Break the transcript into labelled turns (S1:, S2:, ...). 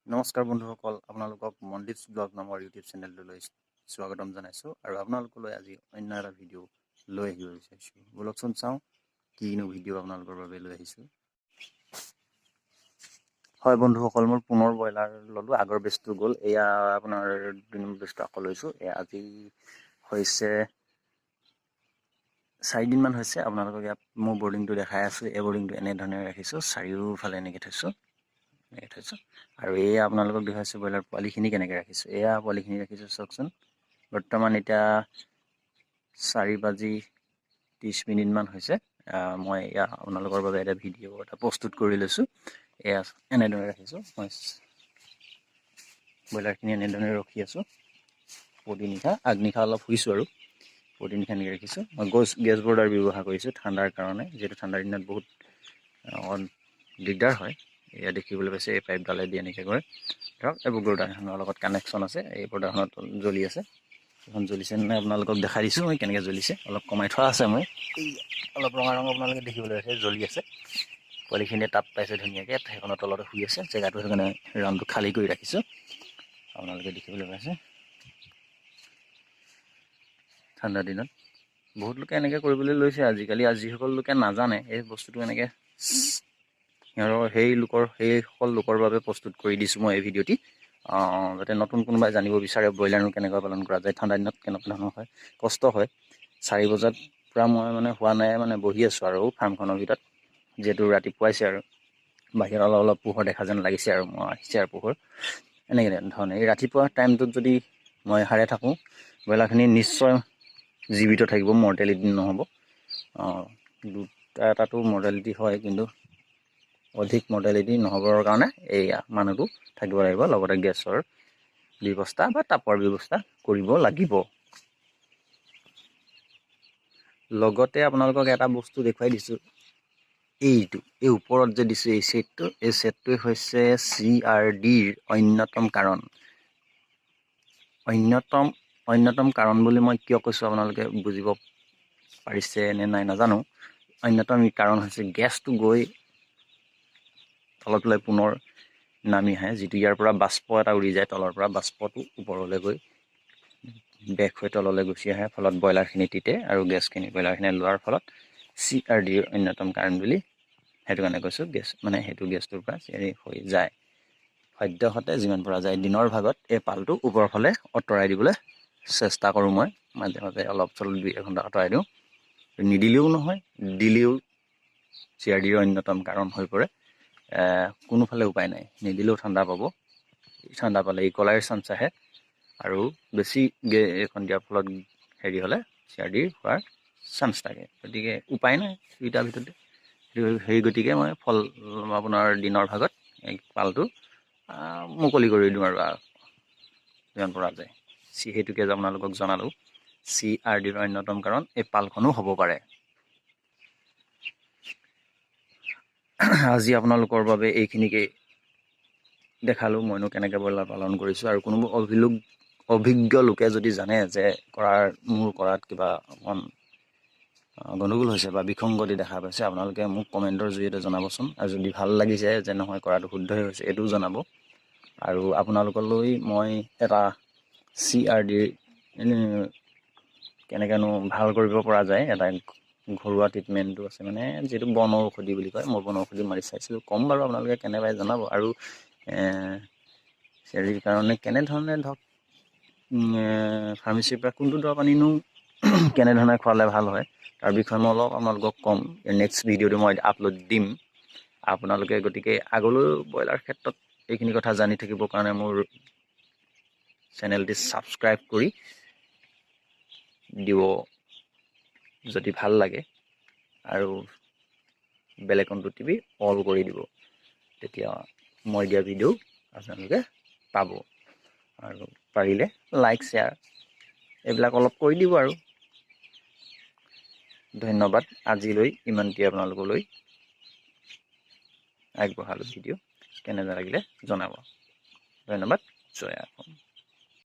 S1: নমস্কাৰ বন্ধুসকল, আপোনালোকক মন্দিপ ব্লগ নামৰ ইউটিউব চেনেলটোলৈ স্বাগতম জনাইছোঁ আৰু আপোনালোকলৈ আজি অন্য এটা ভিডিঅ' লৈ আহিব বিচাৰিছোঁ। বলকচোন চাওঁ কিনো ভিডিঅ' আপোনালোকৰ বাবে লৈ আহিছোঁ। হয় বন্ধুসকল, মোৰ পুনৰ ব্ৰইলাৰ ল'লোঁ। আগৰ বেচটো গ'ল, এয়া আপোনাৰ 2 নম্বৰ বেচটো আকৌ লৈছোঁ। এয়া আজি হৈছে 4 দিনমান হৈছে। আপোনালোকক ইয়াত মোৰ বৰ্ডিংটো দেখাই আছোঁ। এই বৰ্ডিংটো এনেধৰণে ৰাখিছোঁ, চাৰিওফালে এনেকৈ থৈছোঁ। আৰু এয়া আপোনালোকক দেখাইছোঁ ব্ৰইলাৰ পোৱালিখিনি কেনেকৈ ৰাখিছোঁ। এয়া পোৱালিখিনি ৰাখিছোঁ, চাওকচোন। বৰ্তমান এতিয়া 4:30 হৈছে। মই এয়া আপোনালোকৰ বাবে এটা ভিডিঅ' এটা প্ৰস্তুত কৰি লৈছোঁ। এয়া এনেদৰে ৰাখিছোঁ। মই ব্ৰইলাৰখিনি এনেধৰণে ৰখি আছোঁ। প্ৰতিনিশা আগনিশা অলপ শুইছোঁ আৰু প্ৰতিনিশা এনেকৈ ৰাখিছোঁ। মই গেছ বৰ্ডাৰ ব্যৱহাৰ কৰিছোঁ ঠাণ্ডাৰ কাৰণে, যিহেতু ঠাণ্ডাৰ দিনত বহুত দিগদাৰ হয়। এয়া দেখিবলৈ পাইছে, এই পাইপডালেদি এনেকৈ কৰে। ধৰক এইবোৰ বৰ্ডাৰখনৰ লগত কানেকশ্যন আছে। এই বৰ্ডাৰখনত জ্বলি আছে। এখন জ্বলিছে নে আপোনালোকক দেখাই দিছোঁ মই কেনেকৈ জ্বলিছে। অলপ কমাই থোৱা আছে, মই অলপ ৰঙা ৰঙৰ আপোনালোকে দেখিবলৈ পাইছে, জ্বলি আছে। পোৱালিখিনিয়ে তাপ পাইছে ধুনীয়াকৈ, সেইখনৰ তলতে শুই আছে। জেগাটো সেইকাৰণে ৰাউণ্ডটো খালী কৰি ৰাখিছোঁ, আপোনালোকে দেখিবলৈ পাইছে। ঠাণ্ডা দিনত বহুত লোকে এনেকৈ কৰিবলৈ লৈছে আজিকালি, আৰু যিসকল লোকে নাজানে এই বস্তুটো এনেকৈ সিহঁতৰ সেইসকল লোকৰ বাবে প্ৰস্তুত কৰি দিছোঁ মই এই ভিডিঅ'টি, যাতে নতুন কোনোবাই জানিব বিচাৰে ব্ৰইলাৰনো কেনেকৈ পালন কৰা যায়, ঠাণ্ডা দিনত কেনেকুৱা ধৰণৰ হয়, কষ্ট হয়। 4 বজাত পূৰা মই হোৱা নাই বহি আছোঁ আৰু ফাৰ্মখনৰ ভিতৰত, যিহেতু ৰাতিপুৱাইছে আৰু বাহিৰত অলপ অলপ পোহৰ দেখা যেন লাগিছে আৰু মই আহিছে আৰু পোহৰ এনেকৈ ধৰণে। এই ৰাতিপুৱা টাইমটোত যদি মই সাৰে থাকোঁ, ব্ৰইলাৰখিনি নিশ্চয় জীৱিত থাকিব, মৰ্টেলিটি নহ'ব। এটাতো মৰ্টেলিটি হয়, কিন্তু অধিক মৰ্টেলিটি নহ'বৰ কাৰণে এয়া মানুহটো থাকিব লাগিব, লগতে গেছৰ ব্যৱস্থা বা তাপৰ ব্যৱস্থা কৰিব লাগিব। লগতে আপোনালোকক এটা বস্তু দেখুৱাই দিছোঁ, এই ওপৰত যে দিছোঁ এই ছেটটোৱে হৈছে CRDৰ অন্যতম কাৰণ। অন্যতম কাৰণ বুলি মই কিয় কৈছোঁ আপোনালোকে বুজিব পাৰিছে নে নাই নাজানো। অন্যতম কাৰণ হৈছে গেছটো গৈ তললৈ পুনৰ নামি আহে, যিটো ইয়াৰ পৰা বাষ্প এটা উৰি যায়, তলৰ পৰা বাষ্পটো ওপৰলৈ গৈ বেক হৈ তললৈ গুচি আহে, ফলত ব্ৰইলাৰখিনি তিতে আৰু গেছখিনি ব্ৰইলাৰখিনি লোৱাৰ ফলত CRDৰ অন্যতম কাৰণ বুলি সেইটো কাৰণে কৈছোঁ। সেইটো গেছটোৰ পৰা হৈ যায়। সদ্যহতে যিমান পৰা যায় দিনৰ ভাগত এই পালটো ওপৰৰ ফালে আঁতৰাই দিবলৈ চেষ্টা কৰোঁ। মই মাজে মাজে অলপ চলপ 2-1 ঘণ্টা আঁতৰাই দিওঁ, নিদিলেও নহয়, দিলেও CRDৰ অন্যতম কাৰণ হৈ পৰে। কোনোফালে উপায় নাই, নিদিলেও ঠাণ্ডা পাব, ঠাণ্ডা পালে ইকলাইৰ চান্স আহে, আৰু বেছি এইখন দিয়াৰ ফলত হ'লে CRD হোৱাৰ চান্স থাকে। গতিকে উপায় নাই, দুইটাৰ ভিতৰতে গতিকে মই আপোনাৰ দিনৰ ভাগত এই পালটো মুকলি কৰি দিওঁ আৰু যিমান পৰা যায়। সেইটোকে আপোনালোকক জনালোঁ, CRDৰ অন্যতম কাৰণ এই পালখনো হ'ব পাৰে। আজি আপোনালোকৰ বাবে এইখিনিকে দেখালোঁ, মইনো কেনেকৈ ব্ৰইলাৰ পালন কৰিছোঁ। আৰু কোনোবা অভিজ্ঞ লোকে যদি জানে যে মোৰ কৰাত কিবা অকণ গণ্ডগোল হৈছে বা বিসংগতি দেখা পাইছে, আপোনালোকে মোক কমেণ্টৰ জৰিয়তে জনাবচোন। আৰু যদি ভাল লাগিছে যে নহয় কৰাটো শুদ্ধই হৈছে, এইটোও জনাব। আৰু আপোনালোকলৈ মই এটা CRDৰ কেনেকৈনো ভাল কৰিব পৰা যায় এটা ঘৰুৱা ট্ৰিটমেণ্টটো আছে, যিটো বনৌষধি বুলি কয়। মই বনৌষধি মাৰি চাইছিলোঁ, ক'ম বাৰু, আপোনালোকে কেনেবাই জনাব। আৰু CRDৰ কাৰণে কেনেধৰণে ধৰক ফাৰ্মাচীৰ পৰা কোনটো দৰৱ আনিনো কেনেধৰণে খোৱালে ভাল হয়, তাৰ বিষয়ে মই অলপ আপোনালোকক ক'ম। নেক্সট ভিডিঅ'টো মই আপলোড দিম। আপোনালোকে গতিকে আগলৈ ব্ৰইলাৰ ক্ষেত্ৰত এইখিনি কথা জানি থাকিবৰ কাৰণে মোৰ চেনেলটি ছাবস্ক্ৰাইব কৰি দিব যদি ভাল লাগে, আৰু বেলেগনটো টিপি অল কৰি দিব, তেতিয়া মই দিয়া ভিডিঅ' আপোনালোকে পাব। আৰু পাৰিলে লাইক শ্বেয়াৰ এইবিলাক অলপ কৰি দিব। আৰু ধন্যবাদ। আজিলৈ ইমানটি আপোনালোকলৈ আগবঢ়ালোঁ ভিডিঅ', কেনেকুৱা লাগিলে জনাব। ধন্যবাদ। জয় অসম।